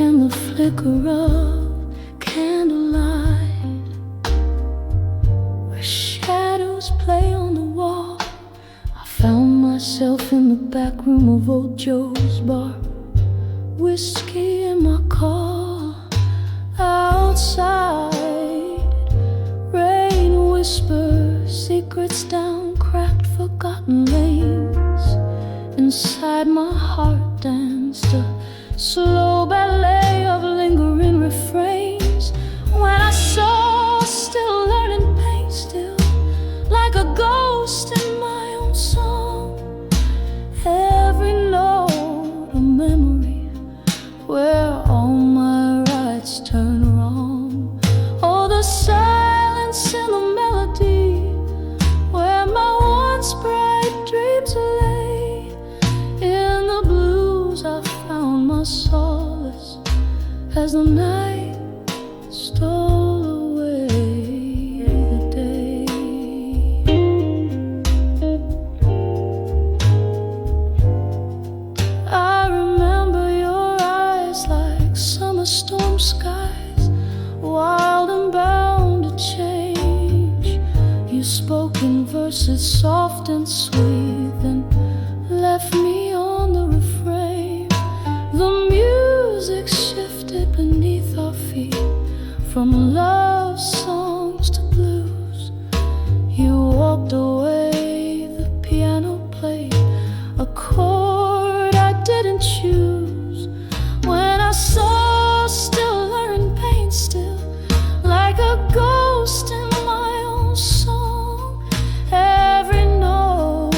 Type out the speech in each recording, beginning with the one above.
in the flicker of candlelight, where shadows play on the wall. I found myself in the back room of old Joe's bar, whiskey in my car. Outside, rain whispers secrets down cracked, forgotten lanes. Inside my heart danced a slow ballet of lingering refrains. When I saw, still learning pain, still like a ghost in my own song. Every note a memory where all my rights turn wrong. Oh, the silence in the melody where my once bright dreams lay. In the blues I found my solace as the night stole away the day. I remember your eyes like summer storm skies, wild and bound to change. You spoke in verses soft and sweet, then left me on the refrain. The music shifted beneath our feet, from love songs to blues. You walked away, the piano played a chord I didn't choose. When I saw, still learning pain, still like a ghost in my own song. Every note a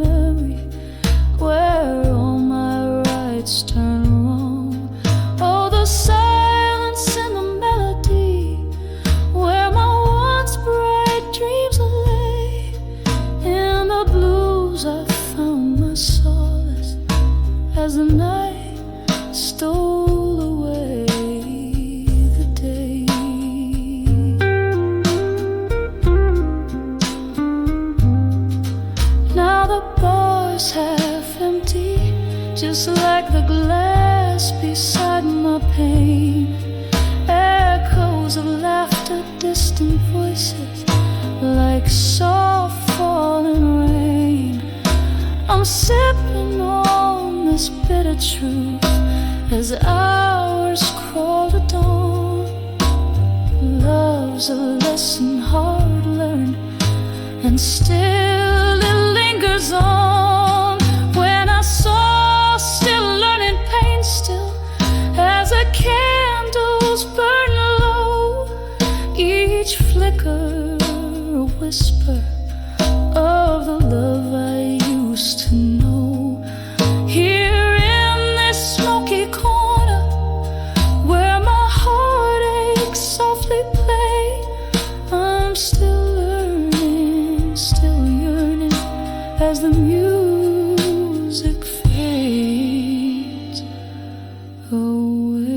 memory where all my rights turn wrong. Oh, the silence in the melody where my once bright dreams lay. In the blues I found my solace as the night stole away the day. Now the bar's half empty, just like the glass beside my pain. Echoes of laughter, distant voices, like soft falling rain. I'm sipping on this bitter truth as hours crawl to dawn. Love's a lesson hard learned, and still it lingers on. When I saw, still learning pain, still as the candles burn low, each flicker a whisper of the love I used to know. Here in this smoky corner where my heartaches softly play, I'm still learning, still yearning as the music fades away.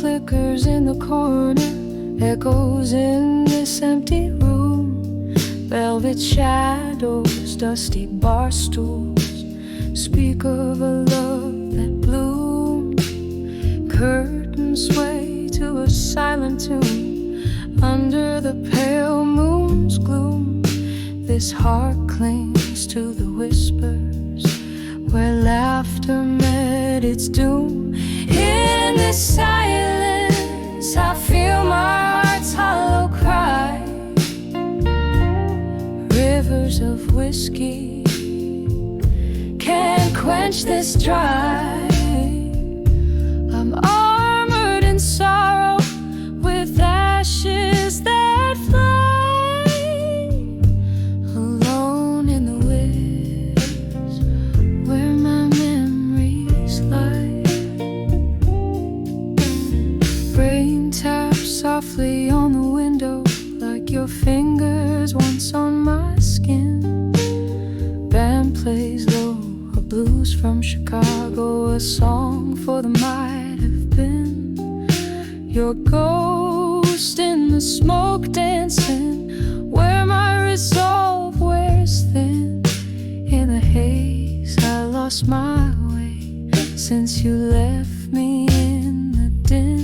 Flickers in the corner, echoes in this empty room. Velvet shadows, dusty bar stools, speak of a love that bloomed. Curtains sway to a silent tune under the pale moon's gloom. This heart clings to the whispers where laughter met its doom. In this silence I feel my heart's hollow cry. Rivers of whiskey can't quench this dry. I'm armored in sorrow with ashes softly on the window, like your fingers once on my skin. Band plays low, a blues from Chicago, a song for the might have been. Your ghost in the smoke dancing, where my resolve wears thin. In the haze I lost my way since you left me in the din.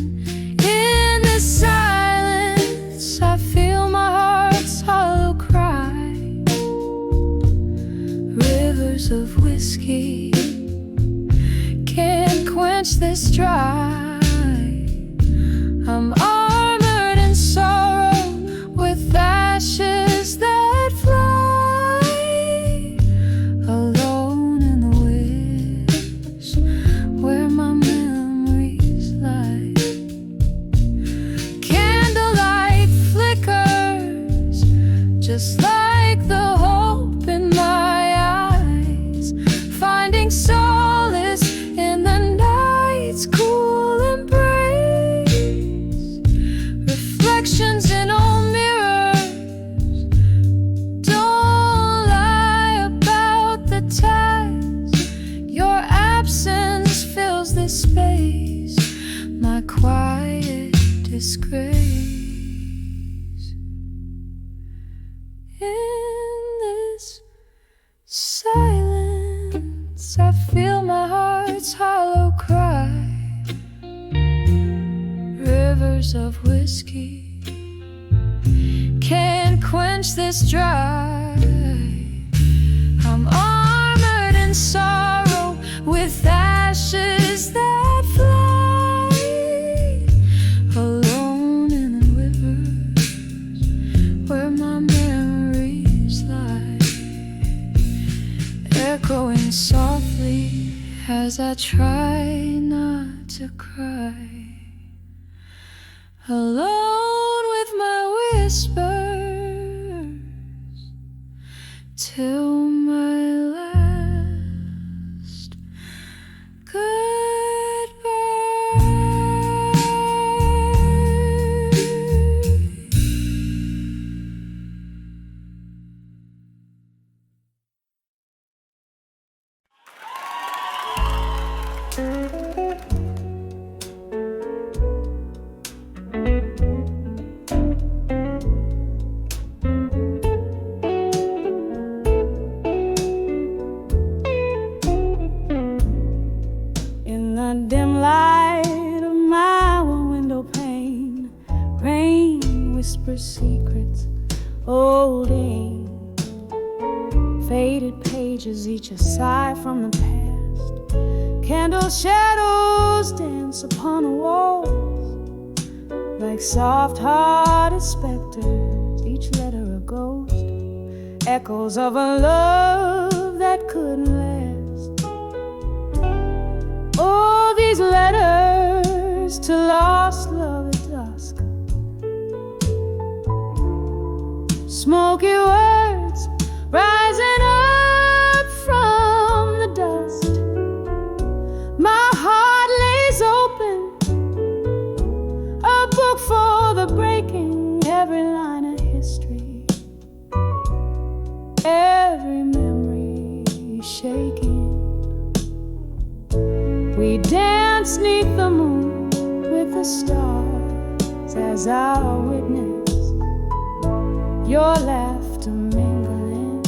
In the silence I feel my heart's hollow cry. Rivers of whiskey can't quench this dry. I'm armored in sorrow with ashes that fly. Alone in the woods where my memories lie. Candlelight flickers just like the hope in my eyes, finding solace in the night's cool embrace. Reflections in old mirrors don't lie about the ties. Your absence fills this space, my quiet disgrace. In this silence I feel my heart's hollow cry. Rivers of whiskey can't quench this dry. I'm armored in sorrow with ashes that fly. Alone in the rivers where my memories lie, echoing softly as I try not to cry. Alone with my whispers till my last dim light of my window pane, rain whispers secrets, old ink, faded pages, each a sigh from the past. Candle shadows dance upon the walls, like soft-hearted specters, each letter a ghost, echoes of a love that couldn't last. Oh, these letters to lost love at dusk, smoky words rising up from the dust. My heart lays open, a book for the breaking, every line a history, every memory shaking. We dance 'neath the moon with the stars as our witness, your laughter mingling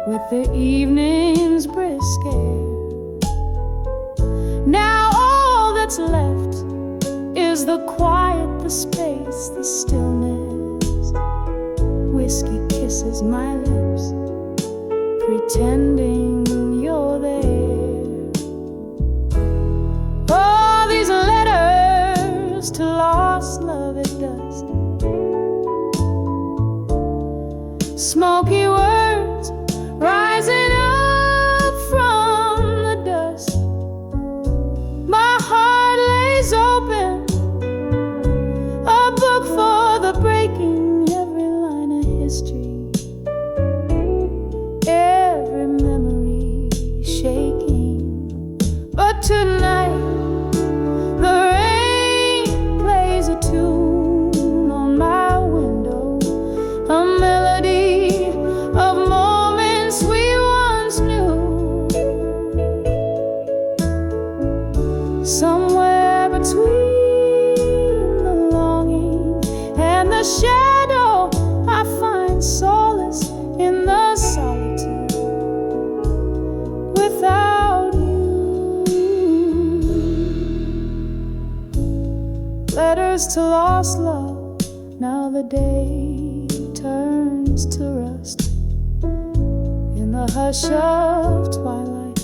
with the evening's brisk air. Now all that's left is the quiet, the space, the stillness. Whiskey kisses my lips, pretending you're there. Oh, these letters to lost love at dusk, smoky words rising up from the dust. My heart lays open, a book for the breaking, every line a history, every memory shaking. But tonight the rain plays a tune the shadow, I find solace in the solitude. Without you, letters to lost love. Now the day turns to rust. In the hush of twilight,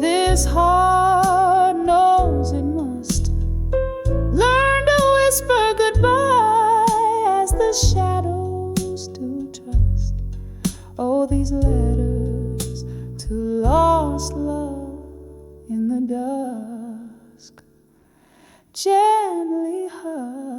this heart knows it must learn to whisper goodbye as the shadows do trust. Oh, these letters to lost love in the dusk, gently hush.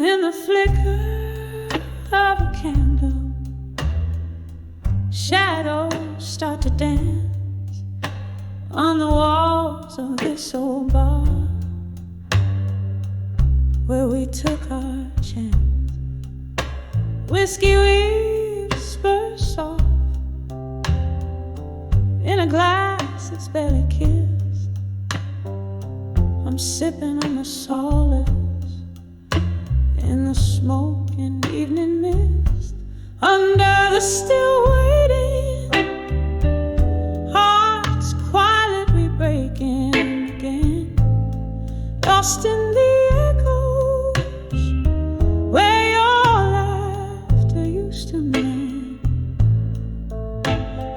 In the flicker of a candle, shadows start to dance on the walls of this old bar where we took our chance. Whiskey whispers soft in a glass that's barely kissed. I'm sipping on the solace in the smoke and evening mist. Under the still waiting, hearts quietly breaking again, lost in the echoes where your laughter used to mend.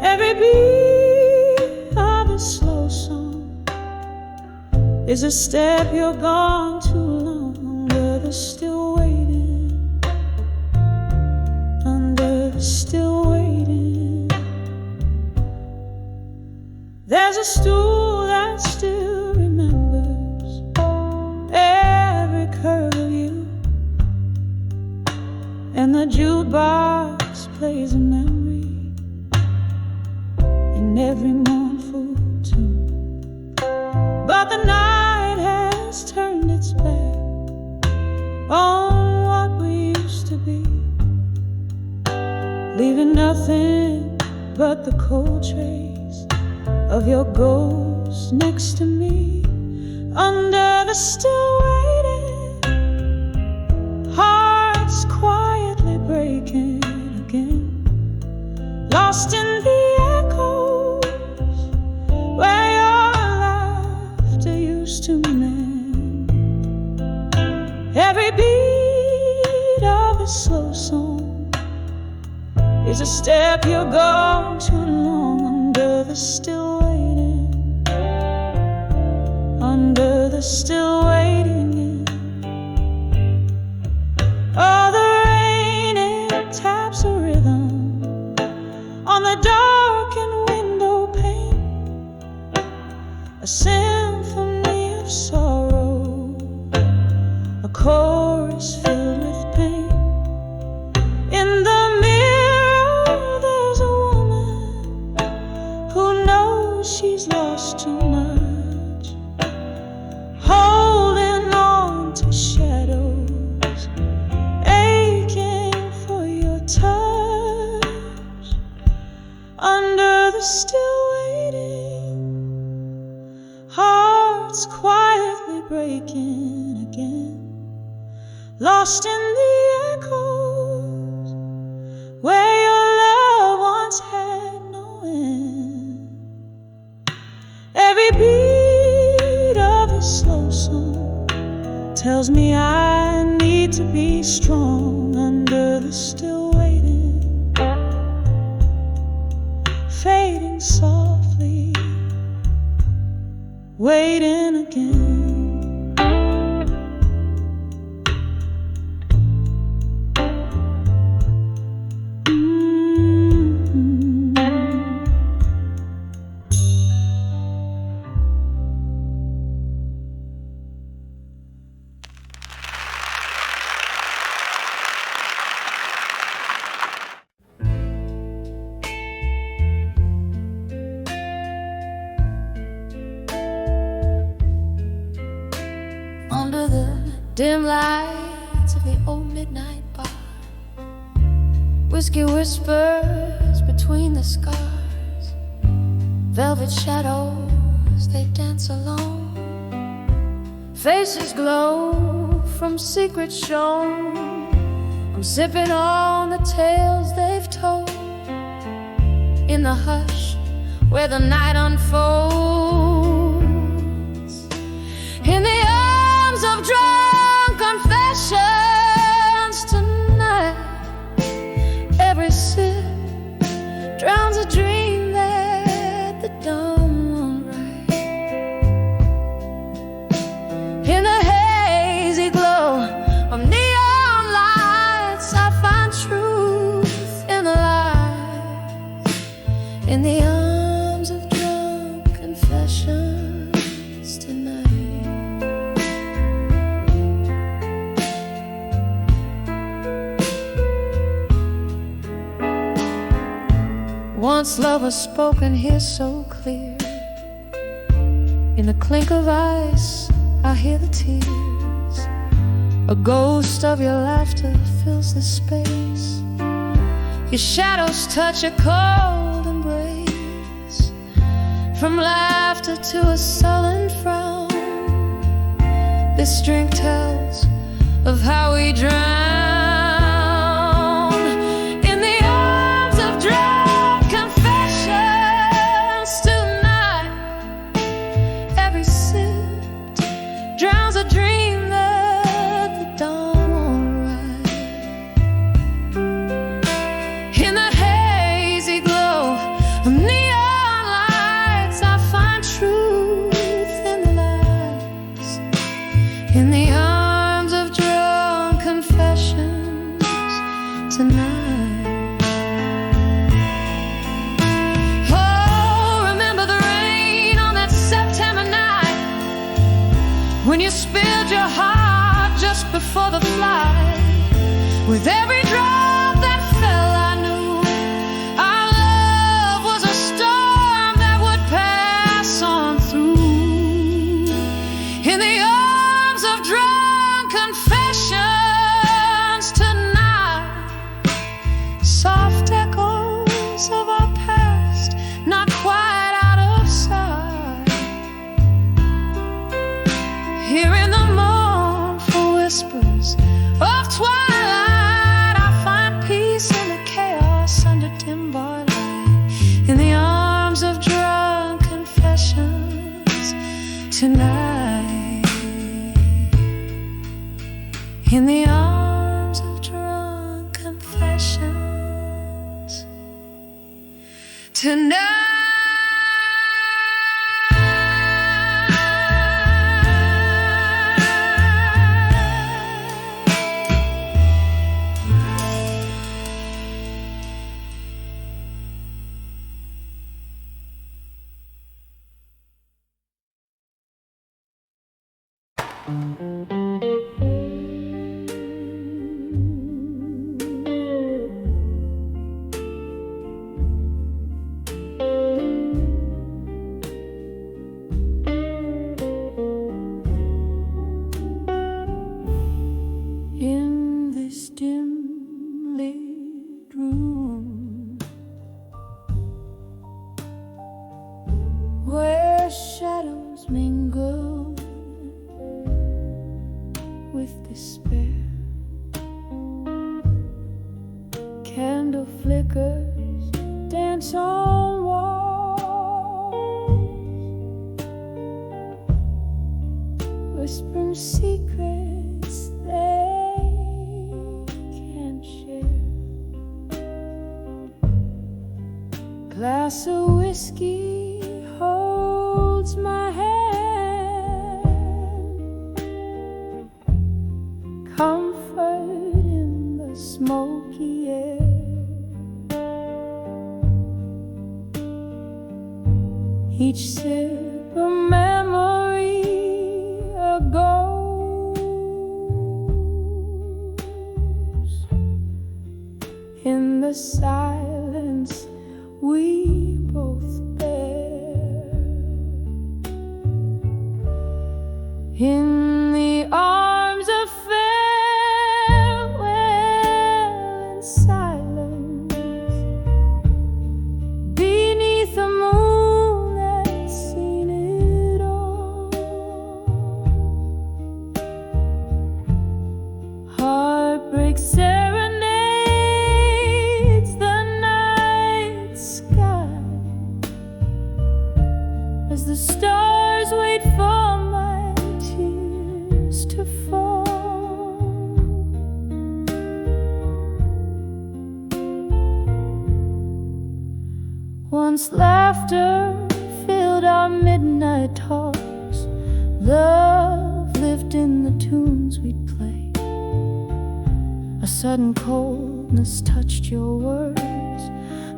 Every beat of a slow song is a step you're gone too long. Under the still waiting, under the still waiting, there's a stool that still remembers every curve of you, and the jukebox plays a memory in every mournful tune. But the night has turned its back on what we used to be, leaving nothing but the cold trace of your ghost next to me. Under the still waiting, hearts quietly breaking again, lost in the echoes where your laughter used to mend. Every beat of a slow song is a step you're gone too long. Under the still waiting, under the still waiting. Oh, the rain, it taps a rhythm on the darkened window pane, a symphony of sorrow, a chorus filled with pain. In the mirror there's a woman who knows she's lost too much, holding on to shadows, aching for your touch. Under the still waiting, hearts quietly breaking again, lost in the echoes where your love once had no end. Every beat of a slow song tells me I need to be strong. Under the still waiting, fading softly, waiting again. dim lights of the old midnight bar, whiskey whispers between the scars, velvet shadows, they dance alone. Faces glow from secrets shown. I'm sipping on the tales they've told in the hush where the night unfolds. In the arms of drunk confessions tonight, every sip drowns a dream that the dawn won't write. In the hazy glow of neon lights, I find truth in the lies. In the arms of drunk confessions tonight. Once love was spoken here so clear. In the clink of ice, I hear the tears. A ghost of your laughter fills this space. Your shadows touch a cold embrace. From laughter to a sullen frown, this drink tells of how we drown. In the arms of drunk confessions tonight, every sip drowns a dream that the dawn won't write. In the hazy glow of neon lights, I find truth in the lies. In the arms of drunk confessions tonight. Oh, remember the rain on that September night, when you spilled your heart just before the flight. With every drop that fell, I knew our love was a storm that would pass on through. In the arms of drunk confessions tonight, soft echoes of our past, not quite out of sight. Hearing the mournful whispers of twilight, I find peace in the chaos under dim bar light. In the arms of drunk confessions tonight. In the arms of drunk confessions tonight. In this dim lit room, where shadows mingle with despair, candle flickers dance on walls, whispering secrets they can't share. Glass of whiskey holds my hand, comfort in the smoky air. Each sip a memory, a ghost. In the silence we both bear. In the arms of the stars wait for my tears to fall. Once laughter filled our midnight talks, love lived in the tunes we'd play. A sudden coldness touched your words,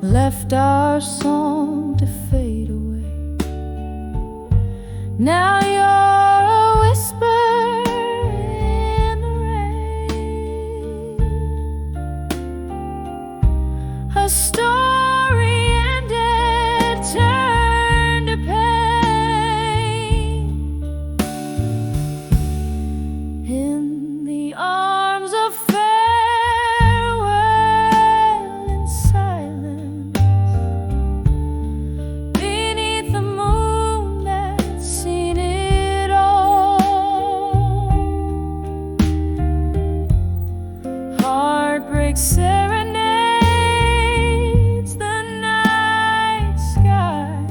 left our song to fade away. Now you're a whisper in the rain, a story ended, turned to pain. In the arms of farewell in silence, beneath the moon that's seen it all. Heartbreak serenades the night sky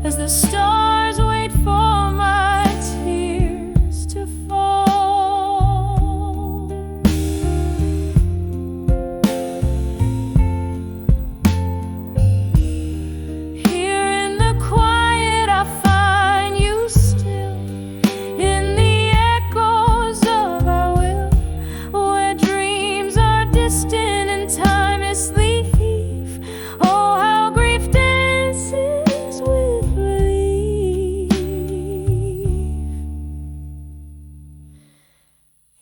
as the stars wait for my tears to fall. Here in the quiet I find you still, in the echoes of our will, where dreams are distant and time is leaf. Oh, how grief dances with relief.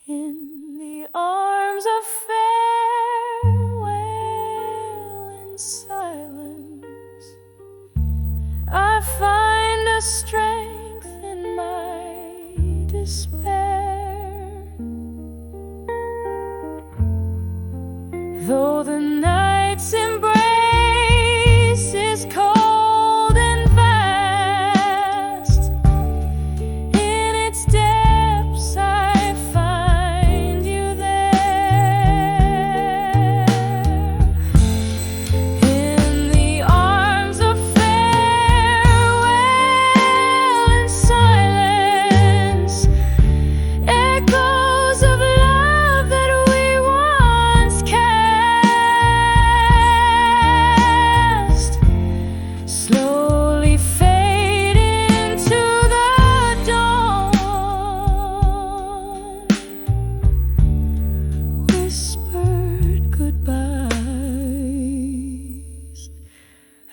In the arms of farewell in silence, I find a strength in my despair. Though the night's embrace is cold and vast, in its depths I find you there. In the arms of farewell in silence, echoes of love that we once cast slowly fade into the dawn. Whispered goodbyes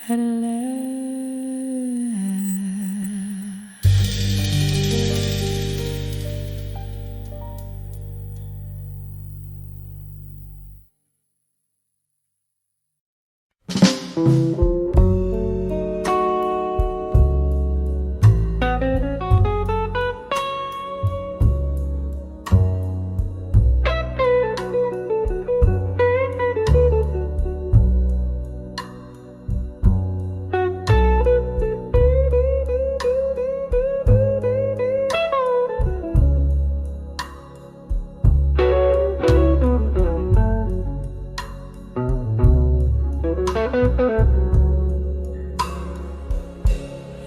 at last.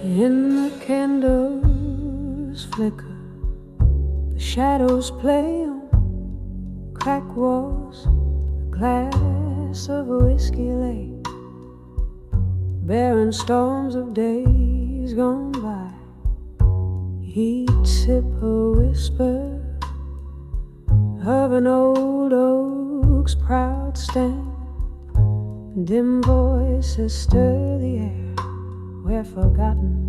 In the candles flicker, the shadows play on crack walls, a glass of whiskey lay, barren storms of days gone by. He'd sip a whisper of an old oak's proud stand, dim voices stir the air where forgotten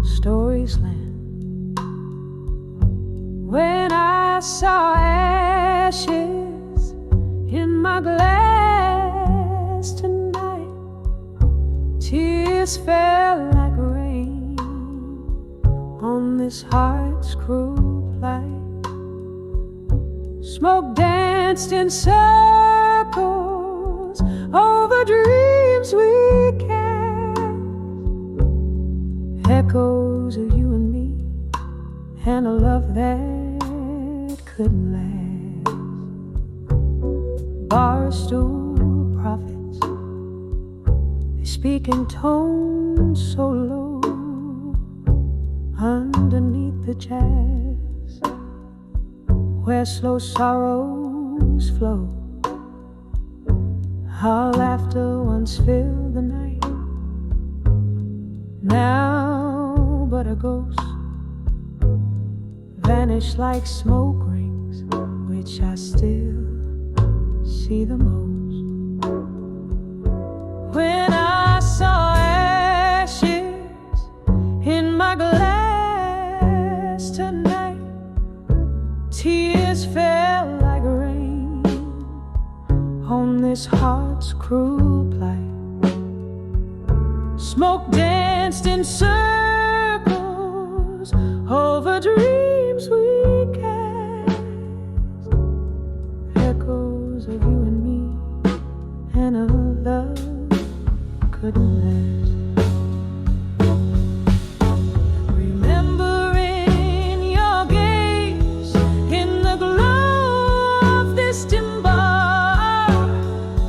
stories land. When I saw ashes in my glass tonight, tears fell like rain on this heart's cruel plight. Smoke danced in circles over dreams we cast, echoes of you and me, and a love that couldn't last. Barstool prophets, they speaking tones so low underneath the jazz, where slow sorrows flow. Our laughter once filled the night, now but a ghost, vanished like smoke rings, which I still see the most. When I saw ashes in my glass tonight, tears fell like rain on this heart's cruel plight. Smoke danced in circles over dreams we cast, echoes of you and me, and a love couldn't last. Remembering your gaze in the glow of this dim bar,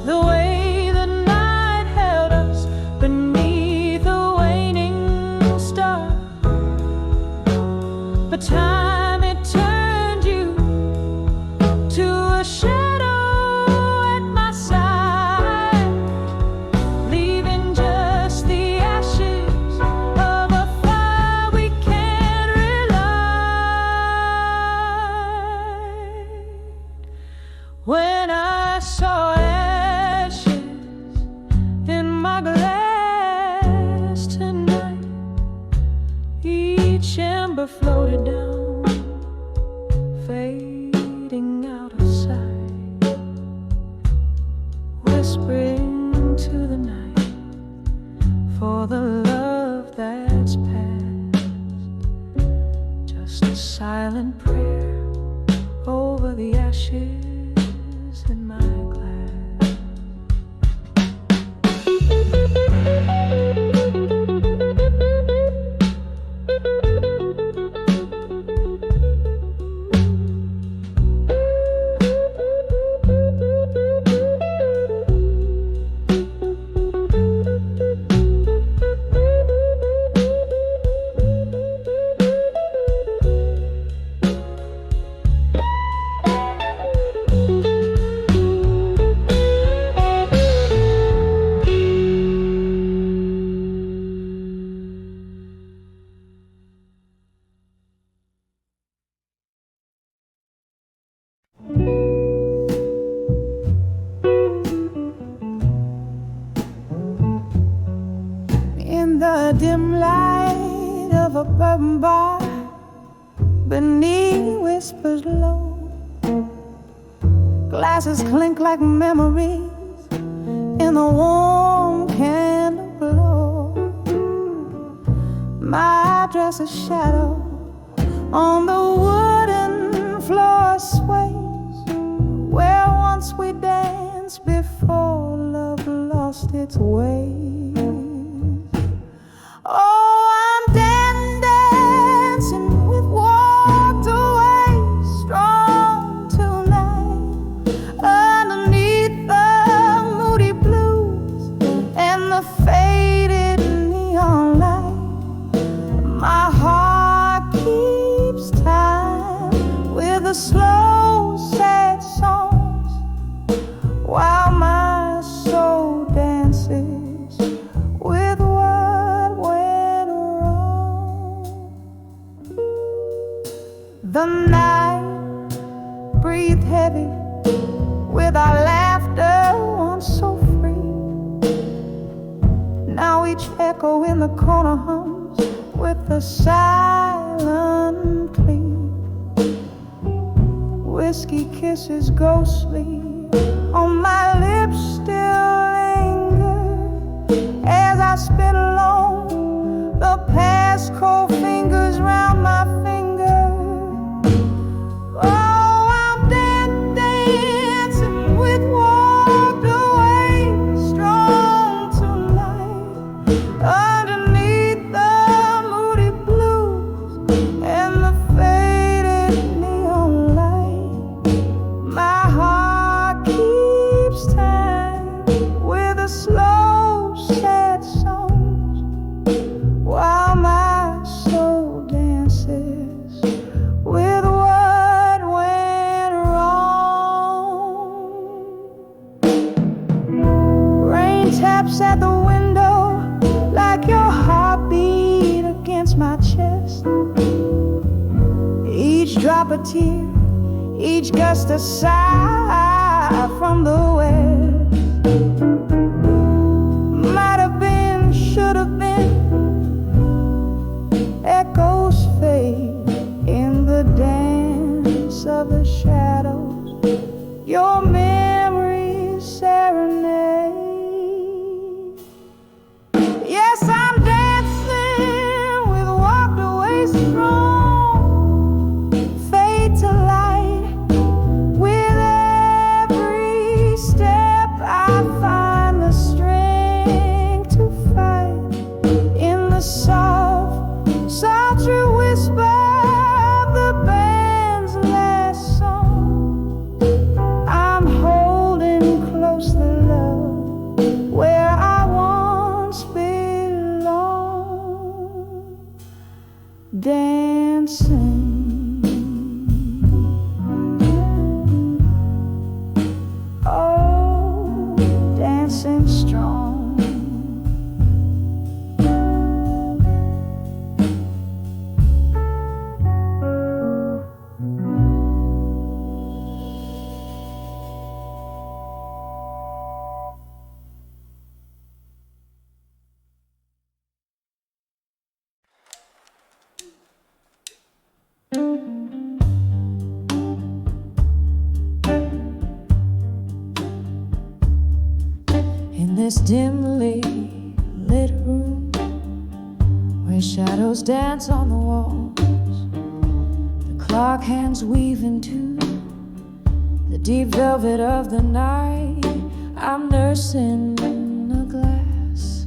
the way the night held us beneath a waning star. But time, it turned you to a shadow at my side, leaving just the ashes of a fire we can't relight. When I saw ashes in my glass tonight, each ember floated down, fading out of sight, whispering to the night for the love that's past, just a silent prayer over the ashes in my glass. In the dim light of a bourbon bar, beneath whispers low, glasses clink like memories in the warm candle glow. My dress a shadow on the wooden floor sways, where once we danced before love lost its way. Oh, I'm dancing with walked away, strong tonight, underneath the moody blues and the faded neon light. My heart keeps time with the slow, sad songs, while my soul dances with what went wrong. The night breathed heavy with our laughter once so free. Now each echo in the corner hums with a silent plea. Whiskey kisses ghostly on my lips still linger as I spin along the past cold fingers round my finger. Oh, I'm dancing with walked away, strong tonight, underneath the moody blues and the faded neon light. My heart keeps time with a slow, sad at the window like your heartbeat against my chest. Each drop a tear, each gust a sigh from the west. Might have been, should have been, echoes fade in the dance of the shadows. Your memories serenade. Yes, I'm dancing with walked away strong, fade to light. With every step I find the strength to fight. In the soft, sultry whisper of the band's last song, I'm holding close the love where I once belonged, dancing. Oh, dancing strong. In this dimly lit room where shadows dance on the walls, the clock hands weave into the deep velvet of the night. I'm nursing a glass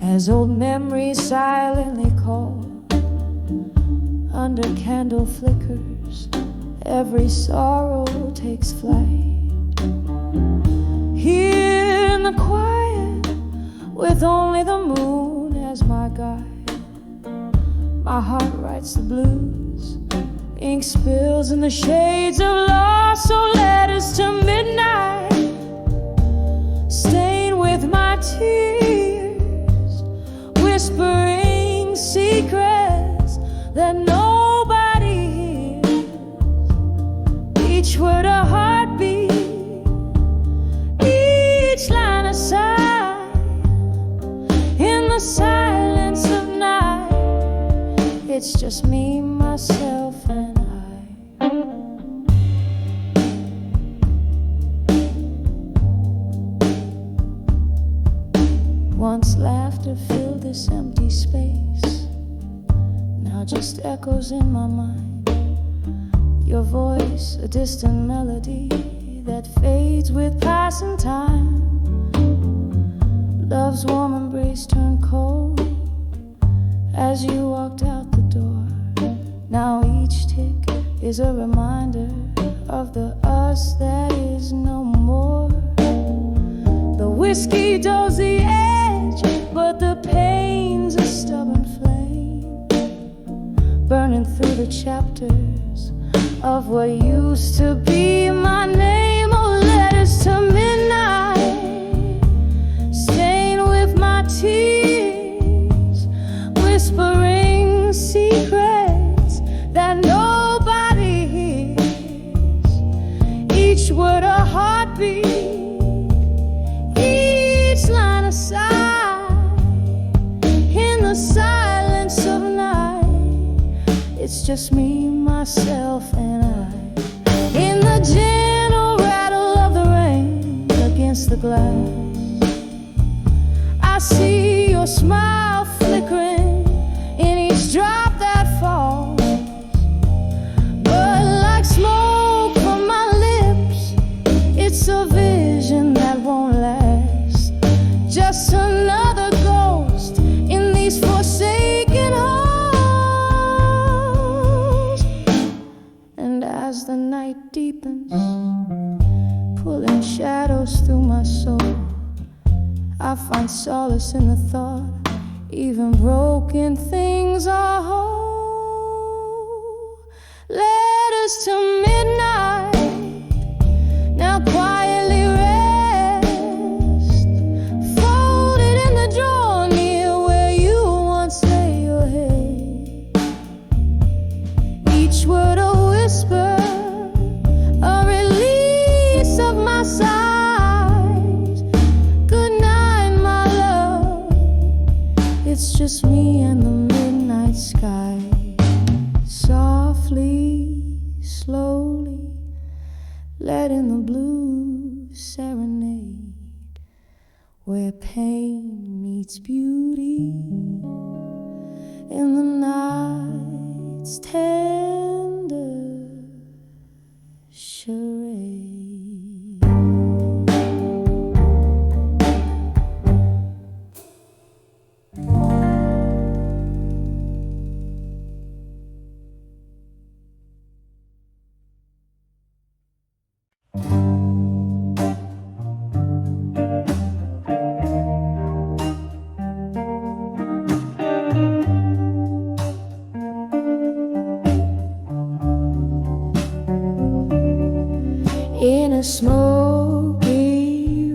as old memories silently call. Under candle flickers, every sorrow takes flight. Here in the quiet, with only the moon as my guide, my heart writes the blues. Ink spills in the shades of loss, so letters to midnight stain with my tears, whispering secrets that nobody hears. Each word a heartbeat, each line a sigh. In the silence of night, it's just me, myself, and I. Once laughter filled this empty space, now just echoes in my mind. Your voice, a distant melody that fades with passing time. Love's warm embrace turned cold as you walked out the door. Now each tick is a reminder of the us that is no more. The whiskey dulls the edge, but the pain's a stubborn flame, burning through the chapters of what used to be my name. Oh, letters to midnight, stained with my tears, whispering secrets that nobody hears. Each word a heartbeat, each line a sigh. In the silence of night, it's just me, myself, and I. In the gentle rattle of the rain against the glass, I see your smile flickering in each drop that falls. But like smoke from my lips, it's a vision that won't last. Just another ghost in these forsaken halls. And as the night deepens, pulling shadows through my soul, I find solace in the thought even broken things are whole. Letters to midnight now quietly rest, folded just me and the midnight sky. Softly, slowly, letting the blues serenade, where pain meets beauty in the night's tender charade. In a smoky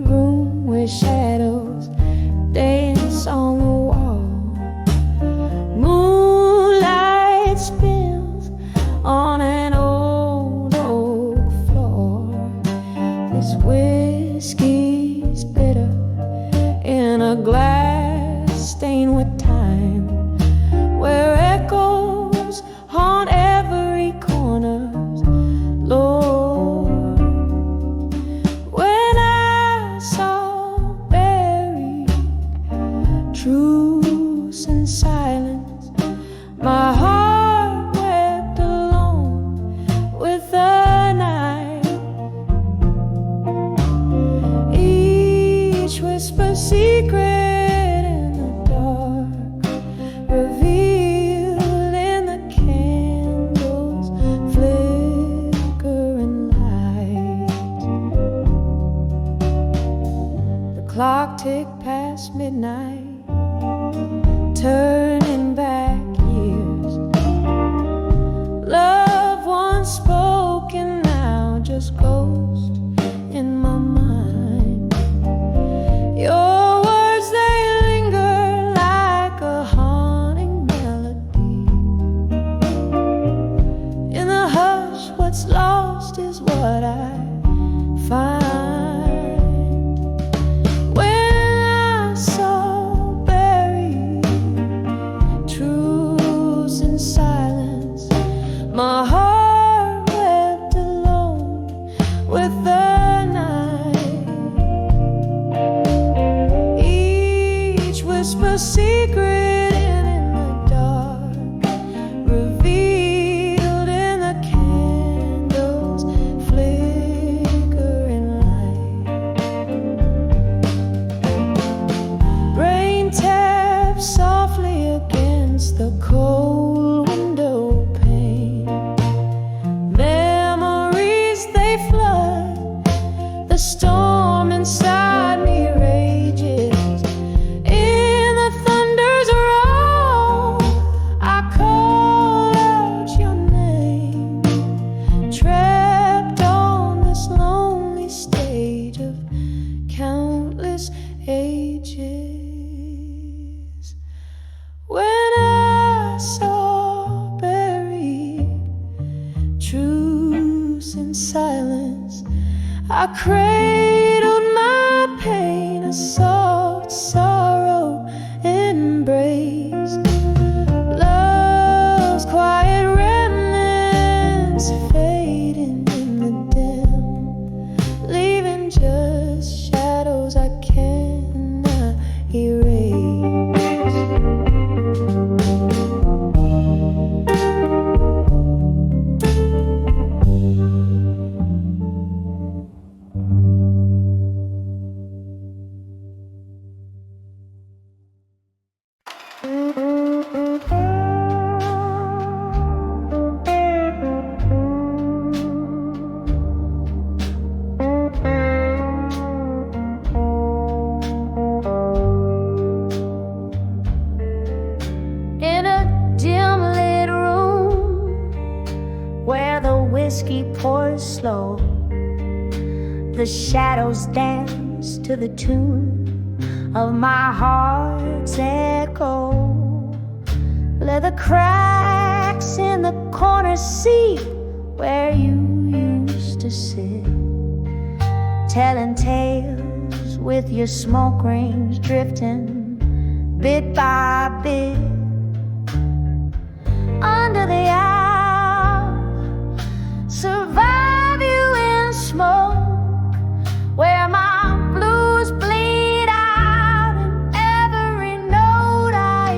room where shadows dance on the wall, moonlight spills on an old oak floor. This whiskey's bitter in a glass stained with time, where echoes haunt every corner. Lord, truce and silence, my heart wept alone with the night. Each whisper secret in the dark, revealed in the candles' flickering light. The clock ticked past midnight, turning back years. Love once spoken, now just ghost in my mind. Your words, they linger like a haunting melody. In the hush, what's lost is what I find. My heart wept alone with the night. Each whisper secret in the dark, revealed in the candles' flickering light. Rain taps softly against the cold window. The storm inside me rages. In the thunder's roar, I call out your name, trapped on this lonely stage of countless ages. When I saw buried truth and silence, I cradled my pain, a soft sorrow embrace. Love's quiet remnants fading in the dim, leaving just shadows I cannot erase. Whiskey pours slow, the shadows dance to the tune of my heart's echo. Let the cracks in the corners see where you used to sit, telling tales with your smoke rings drifting bit by bit, under the eye, survive you in smoke, where my blues bleed out in every note I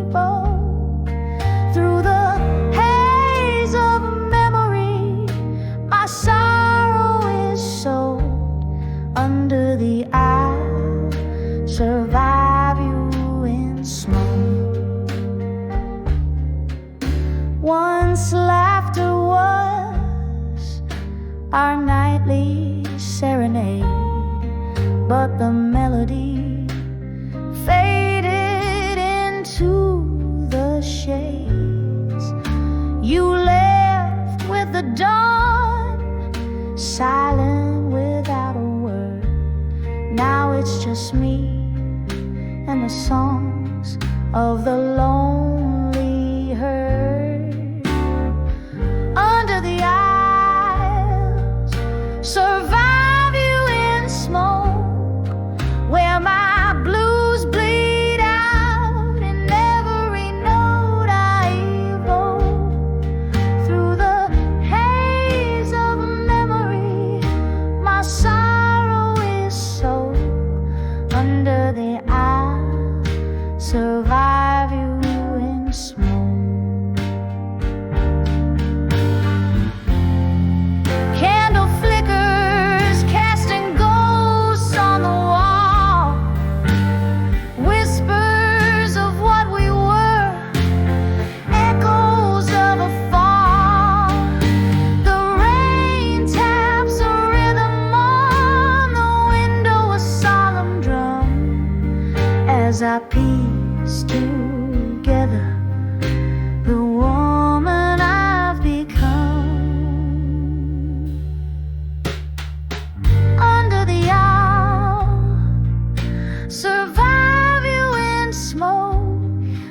evoke. Through the haze of memory, my sorrow is sold. Under the eye, survive you in smoke. Once laughter was our nightly serenade, but the melody faded into the shades. You left with the dawn, silent without a word. Now it's just me and the songs of the lonely herd. Under the aisles, survive you in smoke, where my blues bleed out in every note I evoke. Through the haze of memory, my sorrow is sold. Under the eye, survive you in smoke. Candle flickers casting ghosts on the wall, whispers of what we were, echoes of a fall. The rain taps a rhythm on the window, a solemn drum, as I piece together the woman I've become. Under the owl, survive you in smoke.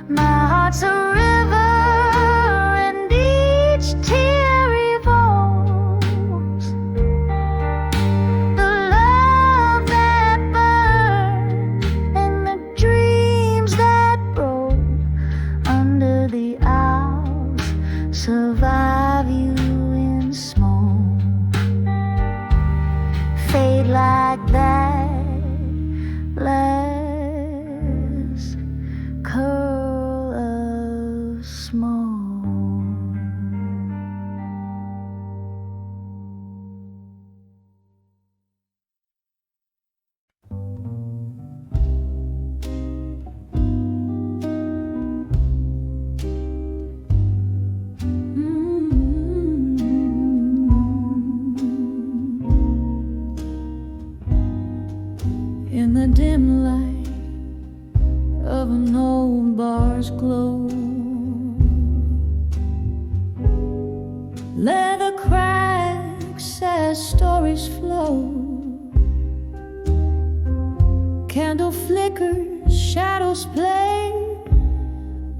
My heart's a river, and each tear evokes the love that burned and the dreams that broke. Under the owls, survive you in smoke. Fade like that last curl of smoke. In the dim light of an old bar's glow, leather cracks as stories flow. Candle flickers, shadows play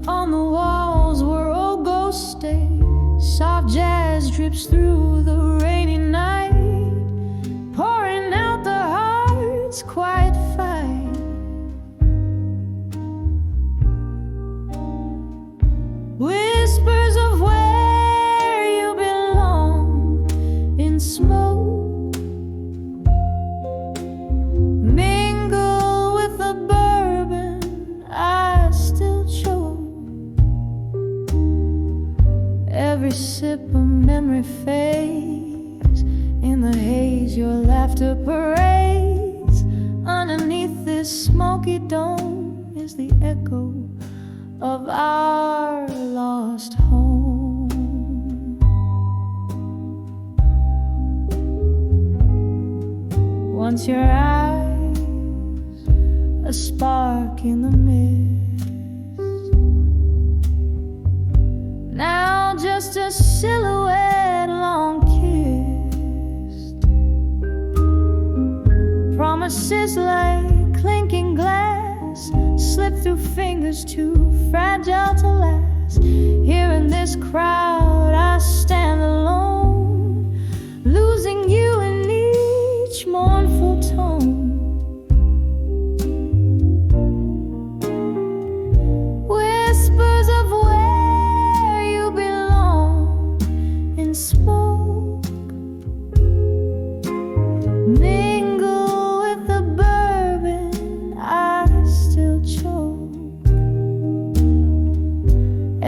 on the walls where old ghosts stay. Soft jazz drips through the rainy night, pouring out the heart's quiet fight. Whispers of where you belong in smoke mingle with the bourbon I still choke. Every sip of memory fades in the haze. Your laughter parades underneath this smoky dome is the echo of our lost home. Once your eyes, a spark in the mist, now just a silhouette long kissed. Promises like clinking glass slip through fingers too fragile to last. Here in this crowd I stand alone, losing you in each mournful tone.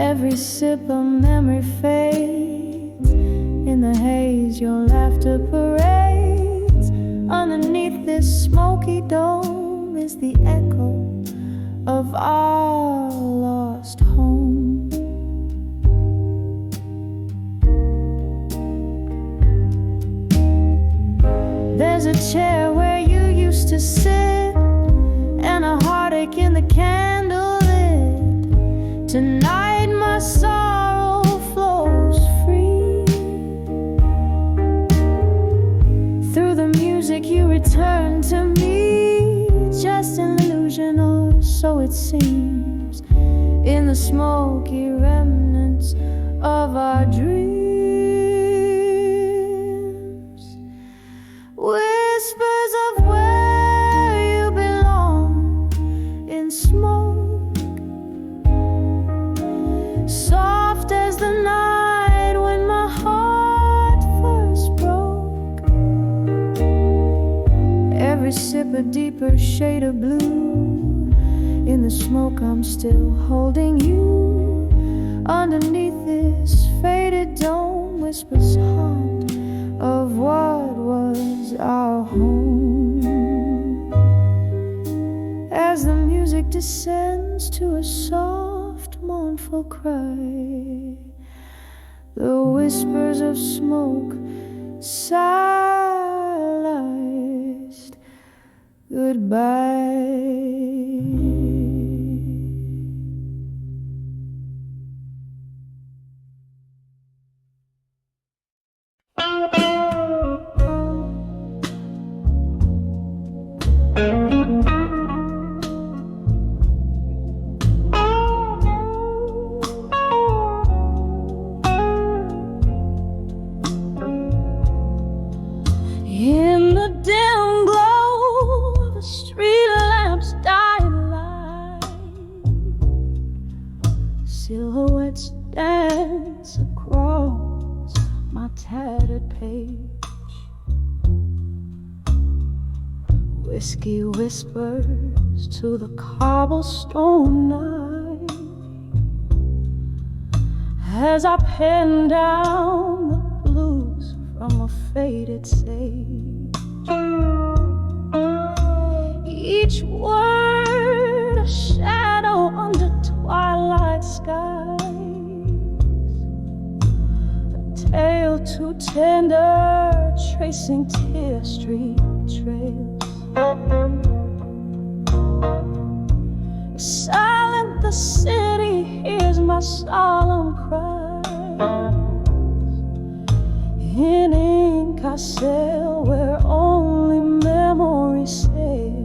Every sip of memory fades. In the haze your laughter parades. Underneath this smoky dome is the echo of our lost home. There's a chair where you used to sit, and a heartache in the candlelit. Tonight my sorrow flows free. Through the music you return to me, just an illusion, or so it seems, in the smoky remnants of our dreams. Whispers of where you belong in smoke, soft as the night when my heart first broke. Every sip a deeper shade of blue. In the smoke I'm still holding you. Underneath this faded dome, whispers haunt of what was our home. As the music descends to a soft, mournful cry, the whispers of smoke silenced goodbye. In the dim glow of a street lamp's dying light, silhouettes dance across my tattered page. Whiskey whispers to the cobblestone night as I pen down the blues from a faded sage. Each word a shadow under twilight skies, a tale too tender tracing tear street trails. Silent the city hears my solemn cries. In ink I sail where only memory sails.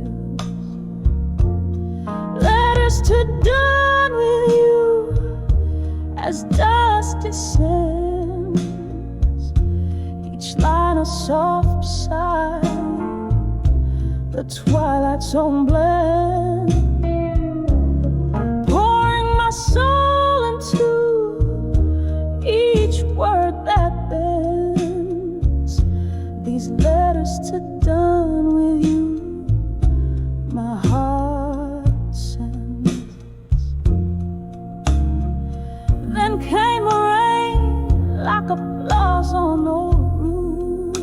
Letters to dawn with you as dust descends. Each line a soft sigh, the twilight's own blend, pouring my soul into each word that bends. These letters to dawn with you, my heart sends. Then came a rain like applause on old roof,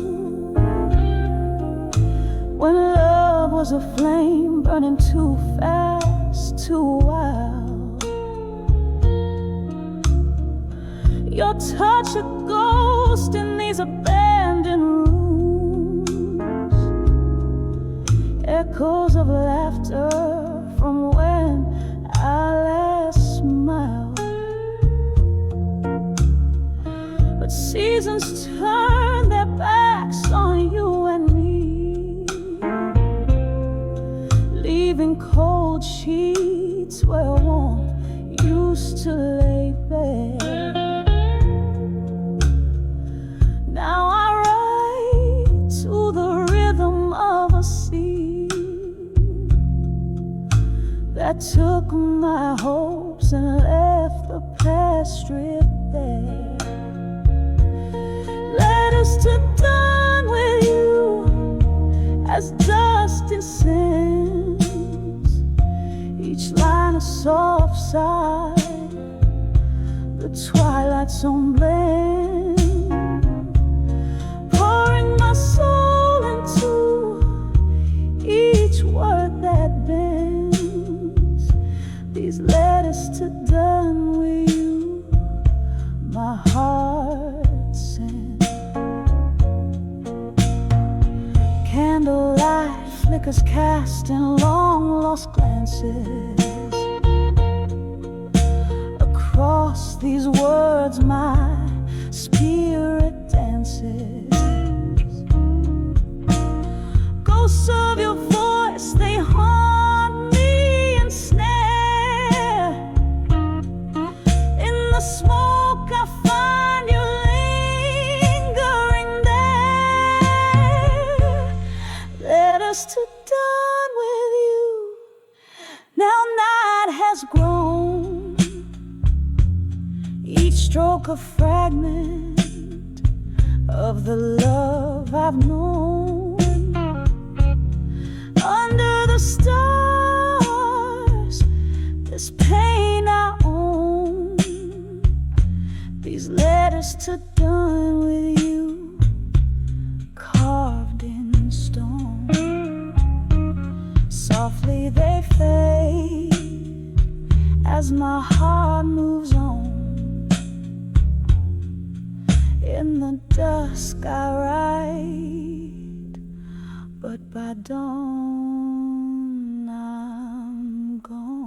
when love was a flame burning too fast, too wild. Your touch a ghost in these abandoned rooms, echoes of laughter from when I last smiled. But seasons turn their backs on you and me, leaving cold sheets where warmth used to lay bare. Now I write to the rhythm of a sea that took my hopes and left the past stripped bare. Letters to dawn with you as dust descends. Each line a soft sigh, the twilight's own blend, pouring my soul into each word that bends. These letters to done with you, my heart sent. Candlelight flickers cast in long lost glances. Across these words my spirit dances. Ghosts of your voice, they haunt me and snare. In the smoke I find you lingering there. Let us to done with you. Now night has grown, each stroke a fragment of the love I've known. Under the stars, this pain I own. These letters to done with you, carved in stone. Softly they fade as my heart moves on. In the dusk I write, but by dawn I'm gone.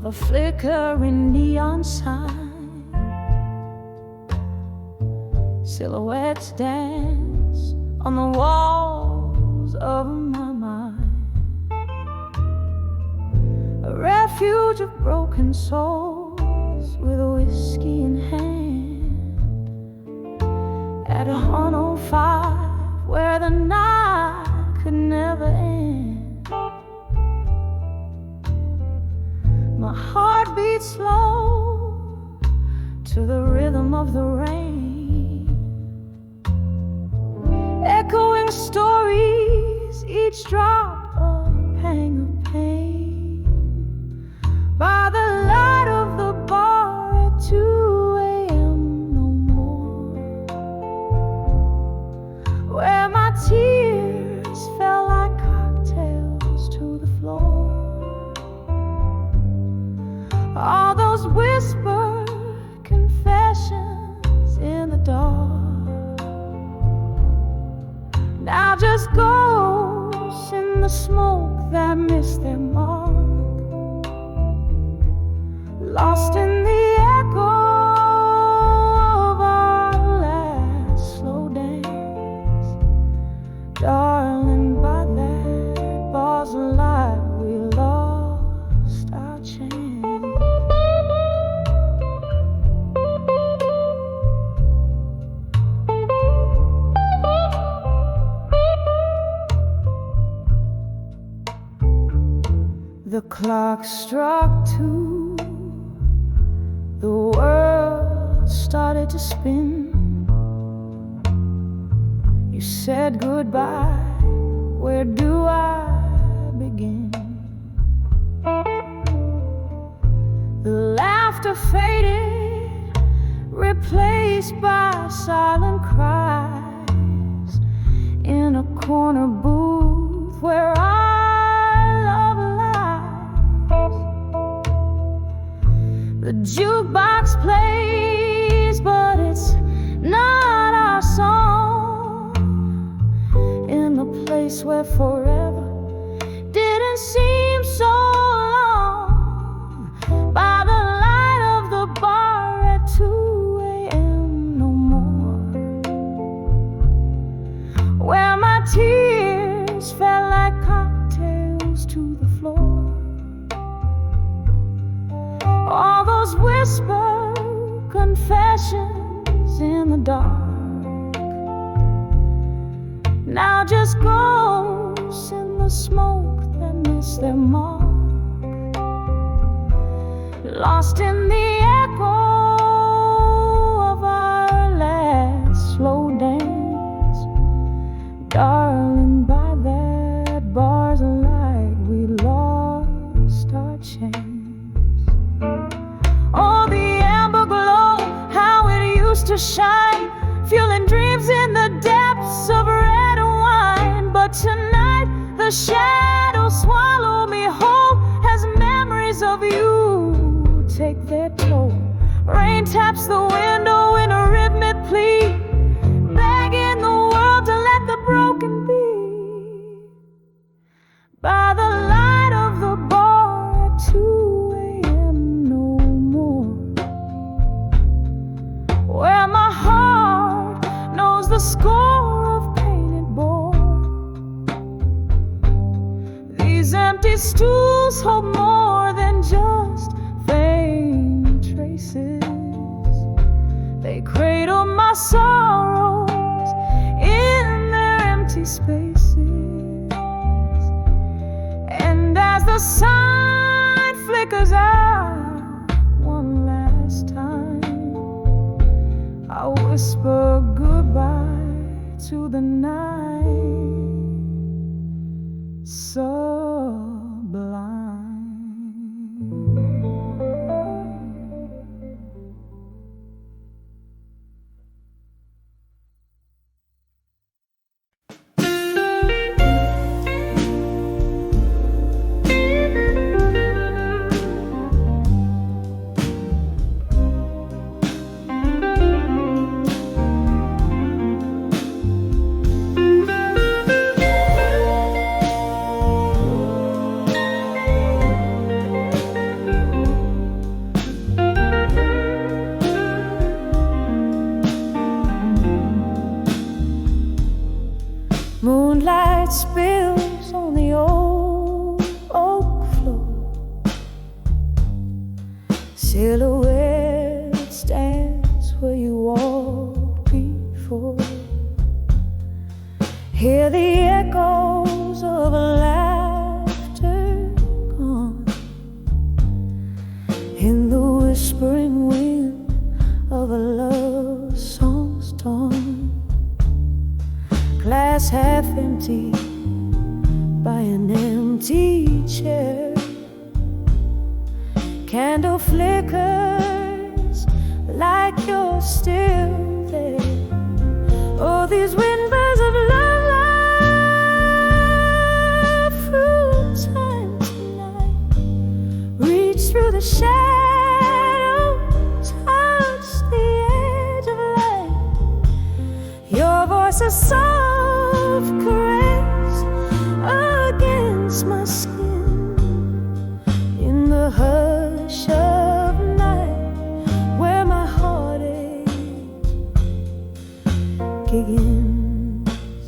A flickering neon sign, silhouettes dance on the walls of my mind. A refuge of broken souls with whiskey in hand, at 105 where the night could never end. My heart beats slow to the rhythm of the rain, echoing stories, each drop a pang of pain. By the light of the bar at 2 a.m. no more, where my tears fell like cocktails to the floor. All those whispered confessions in the dark, now just ghosts in the smoke that missed their mark, lost in the echo of our last slow dance. Darling, by that bar's light we lost our chance. The clock struck 2, the world started to spin. You said goodbye, where do I begin? The laughter faded, replaced by silent cries, in a corner booth where the jukebox plays, but it's not our song. In a place where forever didn't seem so long. By the light of the bar at 2 a.m. no more, where my tears fell like cocktails to the floor. All those whispered confessions in the dark, now just ghosts in the smoke that miss their mark, lost in the echo of our last slow dance. Darling, by that bar's light we lost our chance. Oh, the amber glow, how it used to shine, fueling dreams in the depths of red wine. But tonight the shadows swallow me whole as memories of you take their toll. Rain taps the window in a rhythmic plea, begging the world to let the broken be. By the light of the bar at 2 a.m. no more, where my heart knows the score of pain it bore. These empty stools hold more than just faint traces. They cradle my sorrows in their empty spaces. And as the sign flickers out one last time, I whisper goodbye to the night sublime. Moonlight spills on the old oak floor, silhouette stands where you walked before. Hear the echoes of a laughter gone, in the whispering wind of a love song's dawn. Glass half empty by an empty chair, candle flickers like you're still there. Oh, these whispers of love, love through time tonight, reach through the shadow, touch the edge of light. Your voice is soft caress against my skin, in the hush of night where my heartache begins.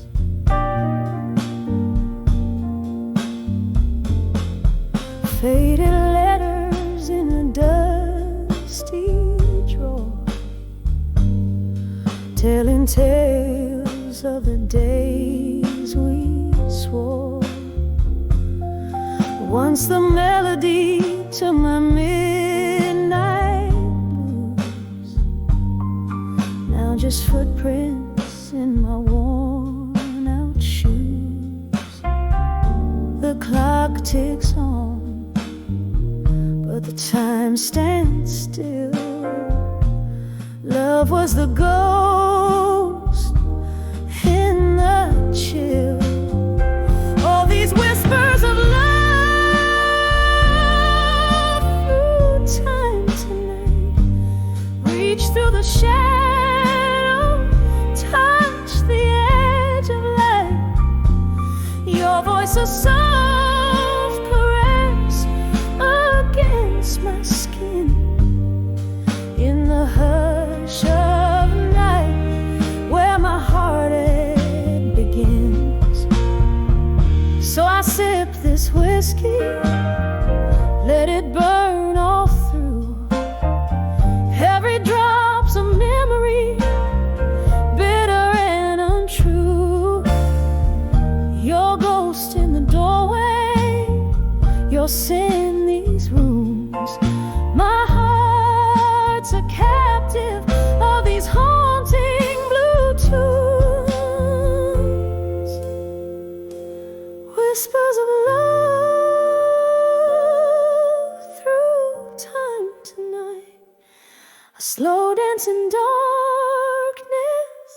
Faded letters in a dusty drawer, telling tales of the days we swore. Once the melody to my midnight blues, now just footprints in my worn out shoes. The clock ticks on, but the time stands still. Love was the ghost in the chill. All these whispers of love through time tonight, reach through the shadow, touch the edge of light. Your voice a soft caress against my skin, in the hush of night where my heartache begins. So I sip this whiskey, let it burn all through. Every drop's a memory, bitter and untrue. overdose in these rooms. My heart's a captive of these haunting blue tunes. Whispers of love through time tonight. A slow dance in darkness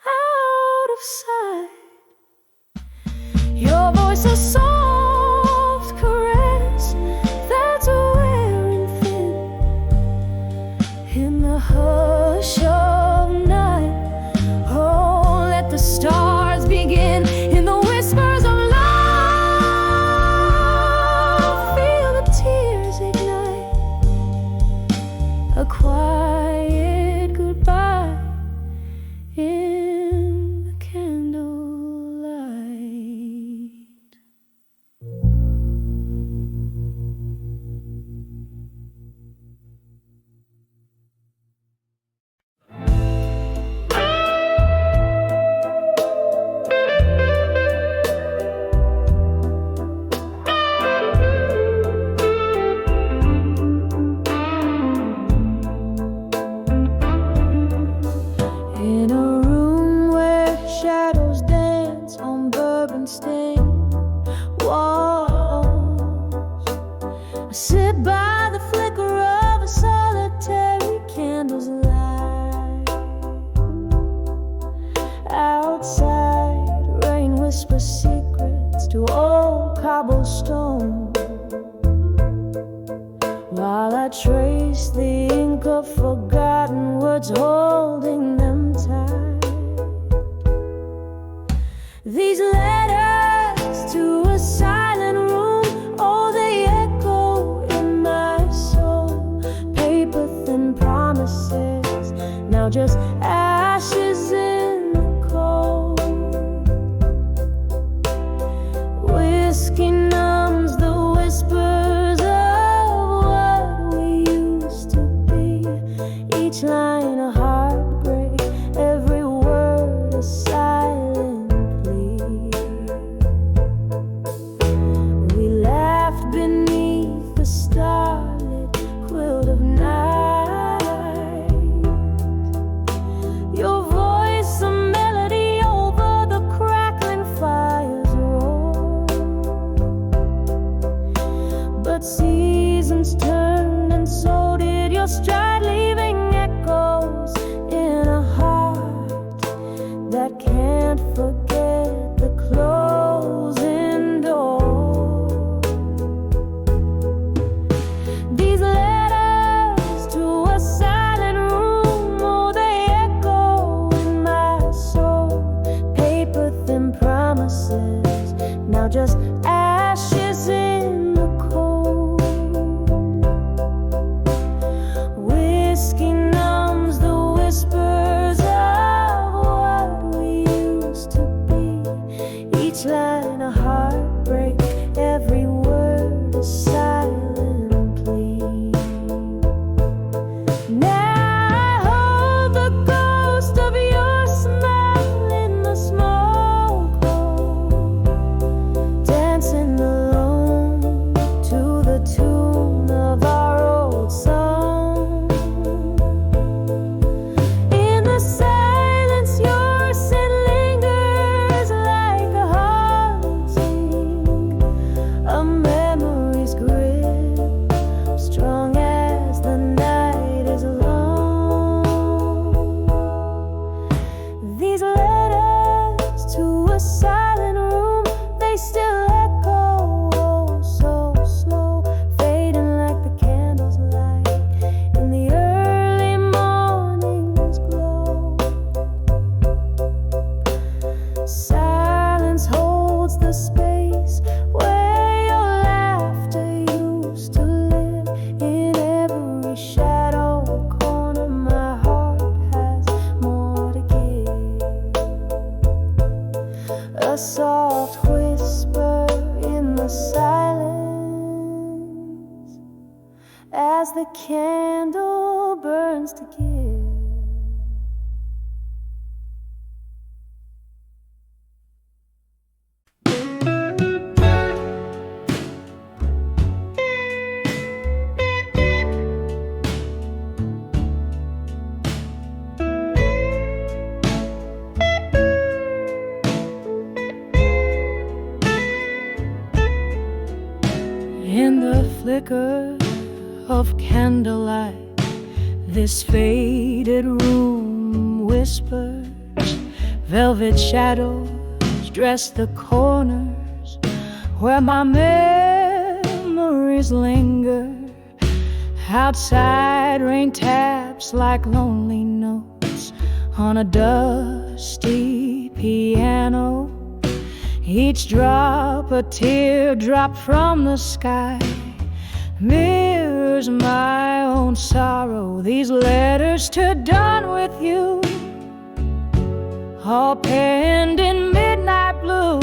out of sight. Your voice a soft caress that's wearing thin in the hush of night. Oh, let the stars begin in the whispers of love. Feel the tears ignite, a quiet goodbye in the candlelight. In a room where shadows dance on bourbon-stained walls, I sit by the flicker of a solitary candle's light. Outside, rain whispers secrets to old cobblestone, while I trace the ink of forgotten words holding them tight. These letters to a silent room, oh, they echo in my soul. Paper thin promises, now just ashes in the cold. Whiskey numbs the whispers of what we used to be. Each line a heartbreak, every word a silent plea. We laughed beneath the starlit quilt of night. Your voice a melody over the crackling fire's roar. But seasons turned and so did your stride, leaving echoes in a heart that can't forget the closing door. These letters to a silent room, oh, they echo in my soul. Paper thin promises, now just ashes in the cold. Whiskey numbs the whispers of what we used to be. Each line a heartbreak, every word a silent plea. Now I hold the ghost of your smile in the smoke hole, dancing alone to the tune of our old song. In the silence, your scent lingers like a haunting, a memory's grip, strong as the night is long. These letters to a silent room, they still echo, oh, so slow, fading like the candles light in the early morning's glow. Silence holds the space where your laughter used to live. In every shadow corner, my heart has more to give. A soft whisper in the silence as the candle burns to give. flicker of candlelight, this faded room whispers. Velvet shadows dress the corners where my memories linger. Outside, rain taps like lonely notes on a dusty piano. Each drop a teardrop from the sky mirrors my own sorrow. These letters to done with you, all penned in midnight blue.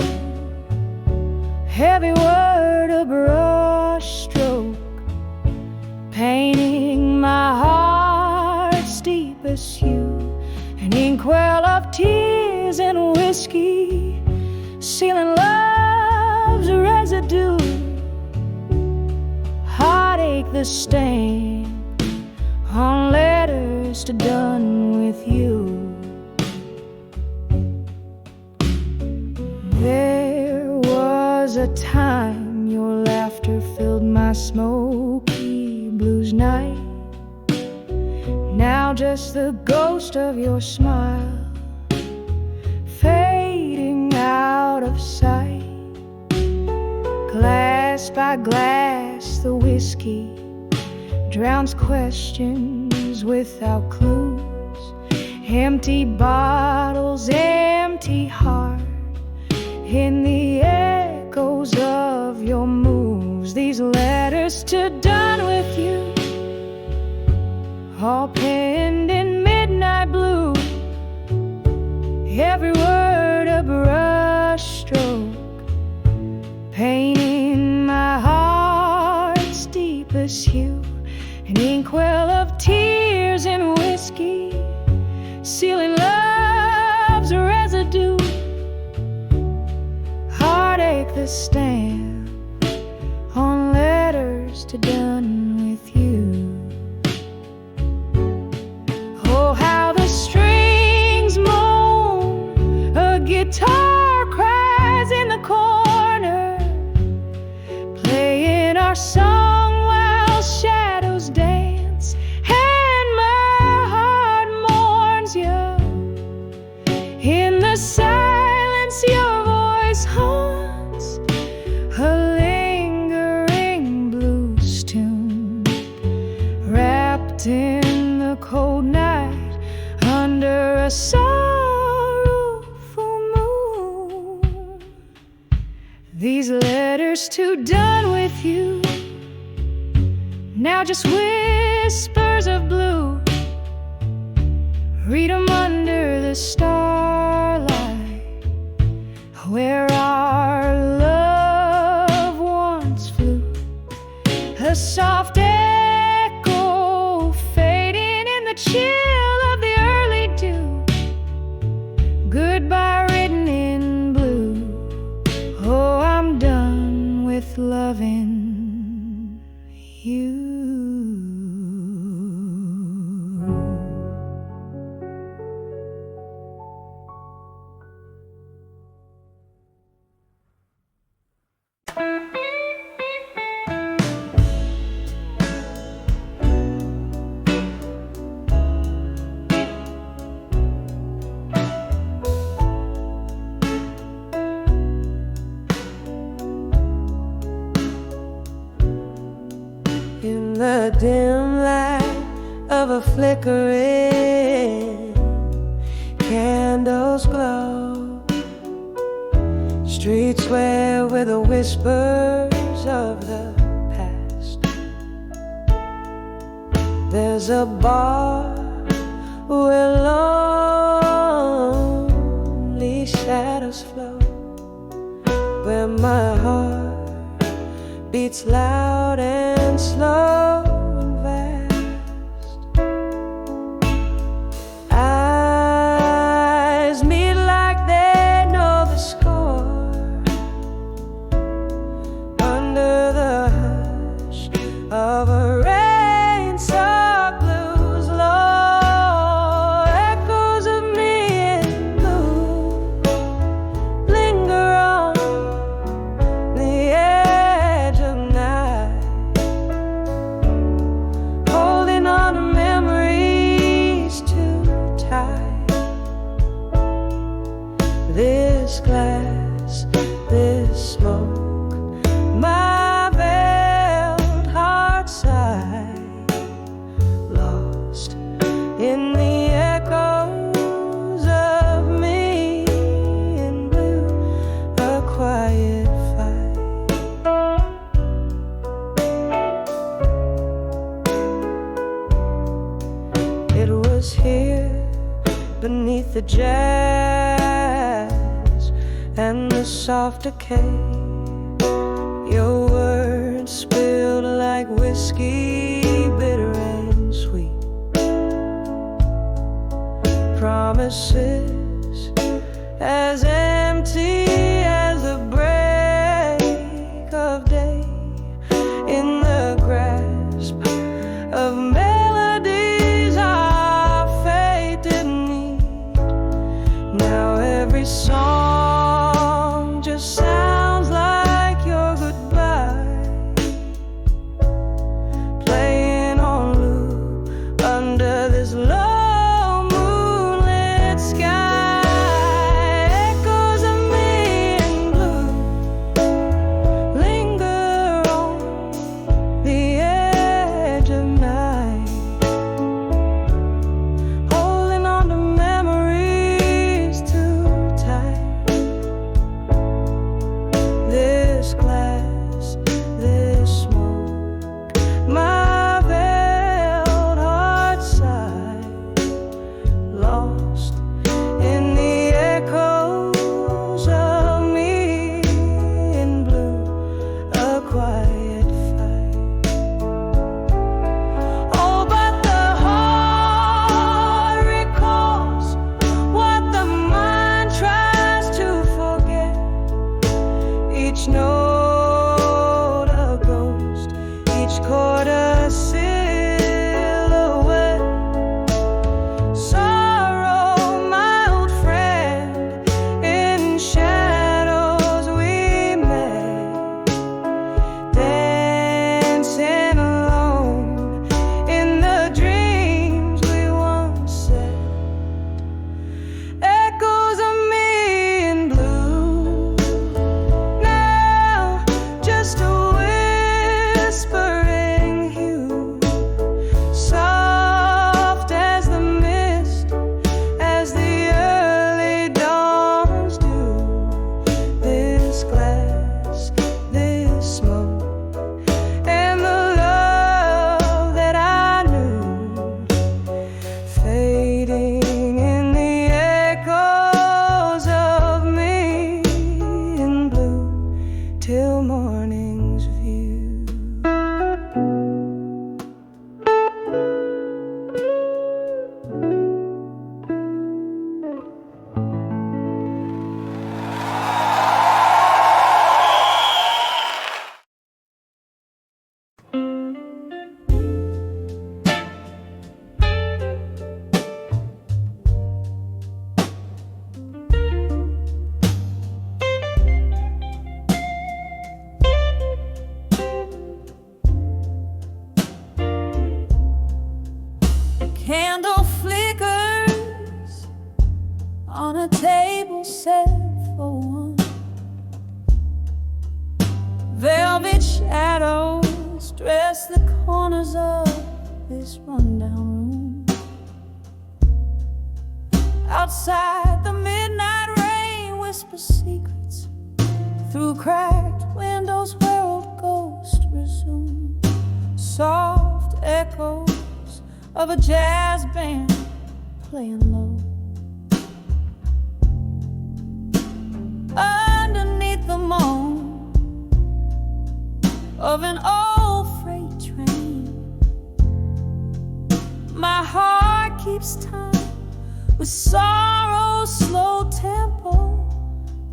Heavy word, a brush stroke, painting my heart's deepest hue. An inkwell of tears and whiskey, sealing love's residue. Heartache, the stain on letters to done with you. There was a time your laughter filled my smoky blues night. Now just the ghost of your smile, fading out of sight. Glass by glass, the whiskey drowns questions without clues. Empty bottles, empty heart, in the echoes of your moves. These letters to done with you, all penned in midnight blue. Every word a brush stroke, painting my heart's deepest hue. An inkwell of tears and whiskey, sealing love's residue. Heartache, the stamp on letters to done with you. Oh, how the strings moan, a guitar cries in the corner, playing our song while shadows dance, and my heart mourns you. In the silence your voice haunts, a lingering blues tune, wrapped in the cold night under a sorrowful moon. These letters to done with you, now just whispers of blue. Read 'em under the starlight, where our love once flew. A soft echo fading in the chill of the early dew. Goodbye written in blue. Oh, I'm done with loving you. In the dim light of a flickering candle's glow, streets sway with the whispers of the past. There's a bar where lonely shadows flow, where my heart beats loud and slow and fast. Eyes meet like they know the score, under the hush of a rain-soaked blues low. Echoes of me in blue linger on the edge of night. It was here beneath the jazz and the soft decay. Your words spilled like whiskey, bitter and sweet. Promises as empty as the break of day in the grasp of melodies our fate didn't need. Now every song just sounds like your goodbye, playing on loop under this low moonlit sky. Echoes of me in blue linger on the edge of night, holding on to memories too tight. This glass, this smoke, my veiled heart sigh, lost in the echoes of me in blue, a quiet fight. Oh, but the heart recalls what the mind tries to forget. Each note a ghost, each chord a silhouette. Sorrow, my old friend, in shadows we met, dancing alone in the dreams we once set. Echoes of me in blue, now just a whispering hue, soft as the mist, as the early dawns do. This glass, this smoke, and the love that I knew, fading in the echoes of me in blue till morning's view. Candle flickers on a table set for one. Velvet shadows dress the corners of this rundown room. Outside, the midnight rain whispers secrets through cracked windows where old ghosts resume. Soft echoes of a jazz band playing low. Underneath the moan of an old freight train, my heart keeps time with sorrow's slow tempo,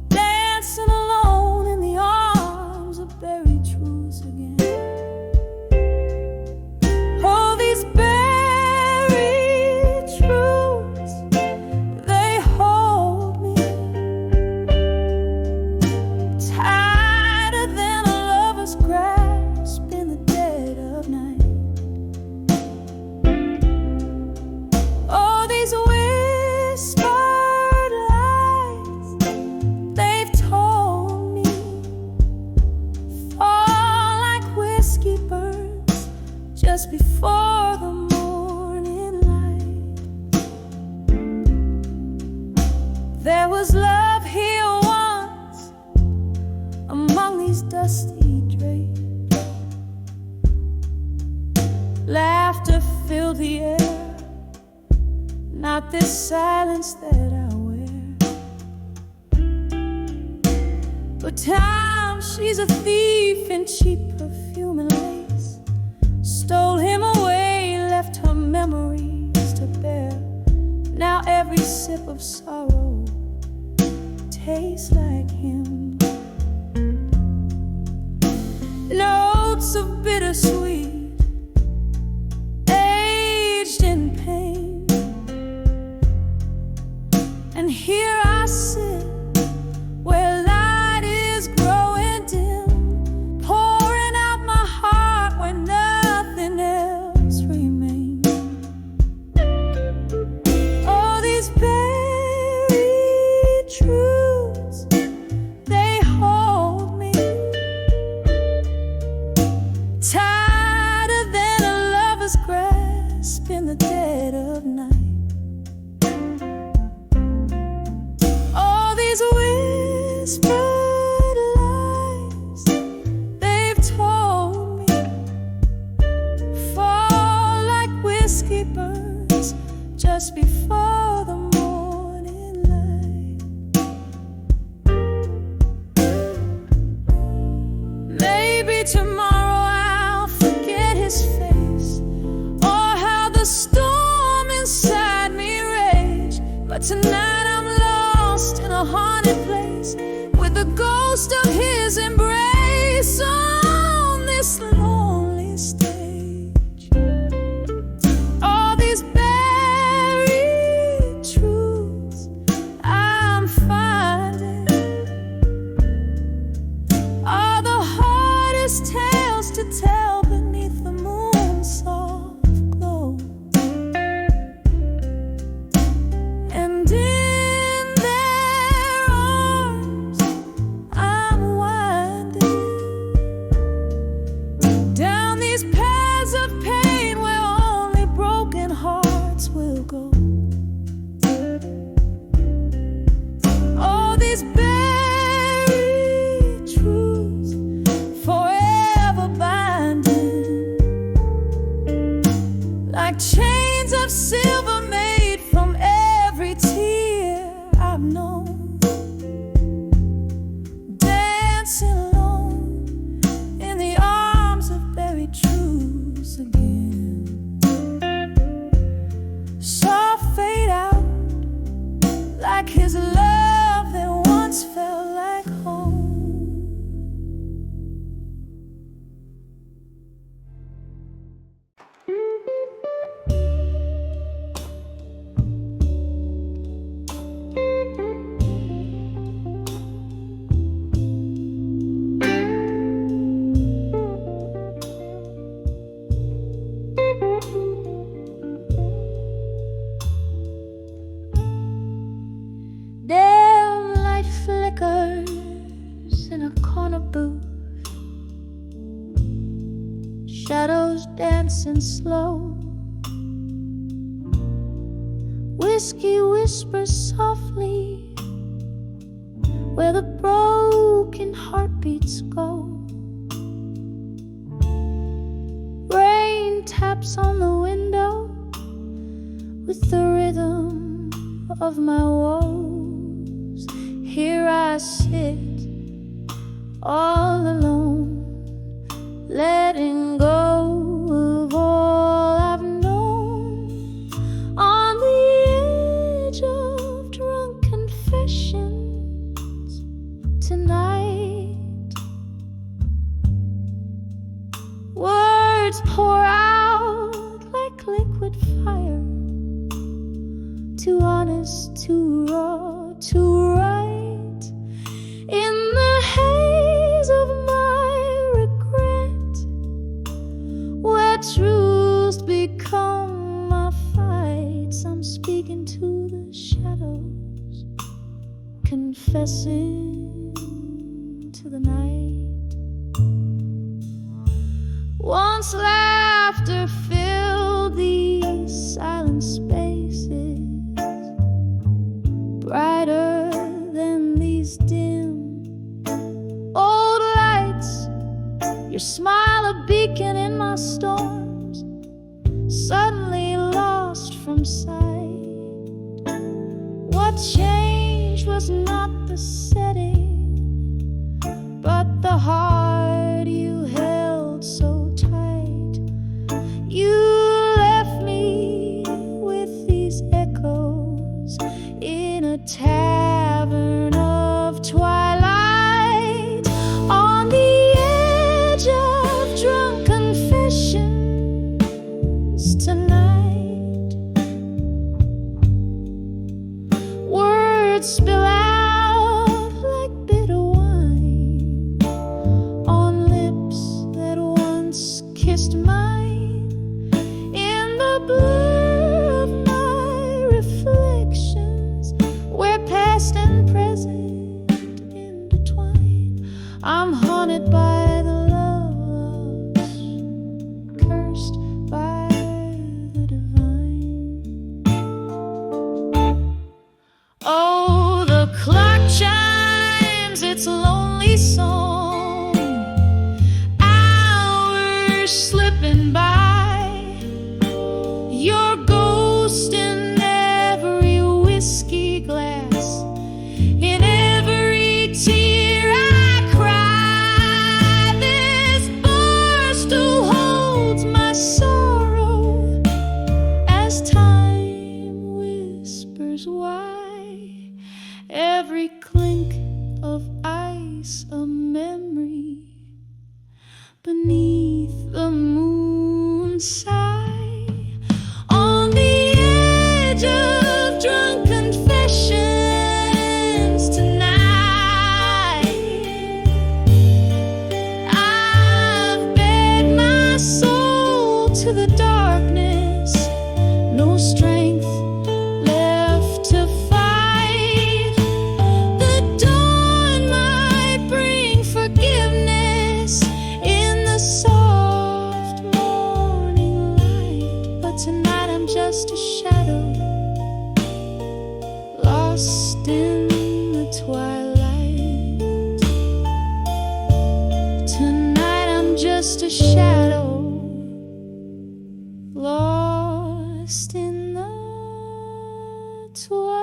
dancing alone in the arms of buried truths again. Oh, these buried truths, they hold me tighter than a lover's grasp in the dead of night. Oh, these whispered lies, they've told me, fall like whiskey burns just before the morning light. There was love here once among these dusty drapes. Laughter filled the air not this silence that I wear. But time, she's a thief in cheap perfume and lace, stole him away, left her memories to bear. Now every sip of sorrow tastes like him. Notes of bittersweet, aged in pain. And here I sit where light is growing dim, pouring out my heart where nothing else remains. Oh, these buried truths, they hold me tighter than a lover's grasp in the dead of night. All these whispered lies they've told me fall like whiskey burns just before the morning light. Maybe tomorrow I'll forget his face, or how the storm inside me raged. But tonight I'm lost in a haunted place with the ghost of his embrace on this lonely stage. All these buried truths I'm finding are the hardest tales to tell beneath the moon's soft glow. And in their arms I'm winding down these paths of pain where only broken hearts will go. All these buried truths forever binding, like chains of silver made from every tear I've known, dancing alone in the arms of buried truths again. Saw fade out like his love that once felt like home. Dim light flickers in a corner booth, shadows dancing slow. Whiskey whispers softly where the broken heartbeats go. Rain taps on the window with the rhythm of my woes. Here I sit all alone, letting go of all I've known, on the edge of drunk confessions tonight. Words pour out like liquid fire, too honest, too raw, too right. In the haze of my regret, where truths become my fights, I'm speaking to the shadows, confessing to the night. Once laughter filled these silent spaces, brighter than these dim old lights. Your smile a beacon in my storms, suddenly lost from sight. What changed was not the setting, but the heart you held so tight. You left me with these echoes in a tavern of twilight, on the edge of drunk confessions tonight. Words spill out like bitter wine on lips that once kissed mine. In the blur of my reflections, where past and present intertwine, I'm haunted by the loves cursed by the divine. Oh, the clock chimes its lonely song, hours slipping by, your ghost in every whiskey glass, in every tear I cry. This bar still holds my sorrow as time whispers why. Every clink of ice a memory beneath the moon's sigh, on the edge of drunk confessions tonight. I've bared my soul to the darkness, no strength left to fight. The dawn might bring forgiveness in the soft morning light, but tonight I'm just a shadow lost in the twilight. Tonight I'm just a shadow lost in the twilight.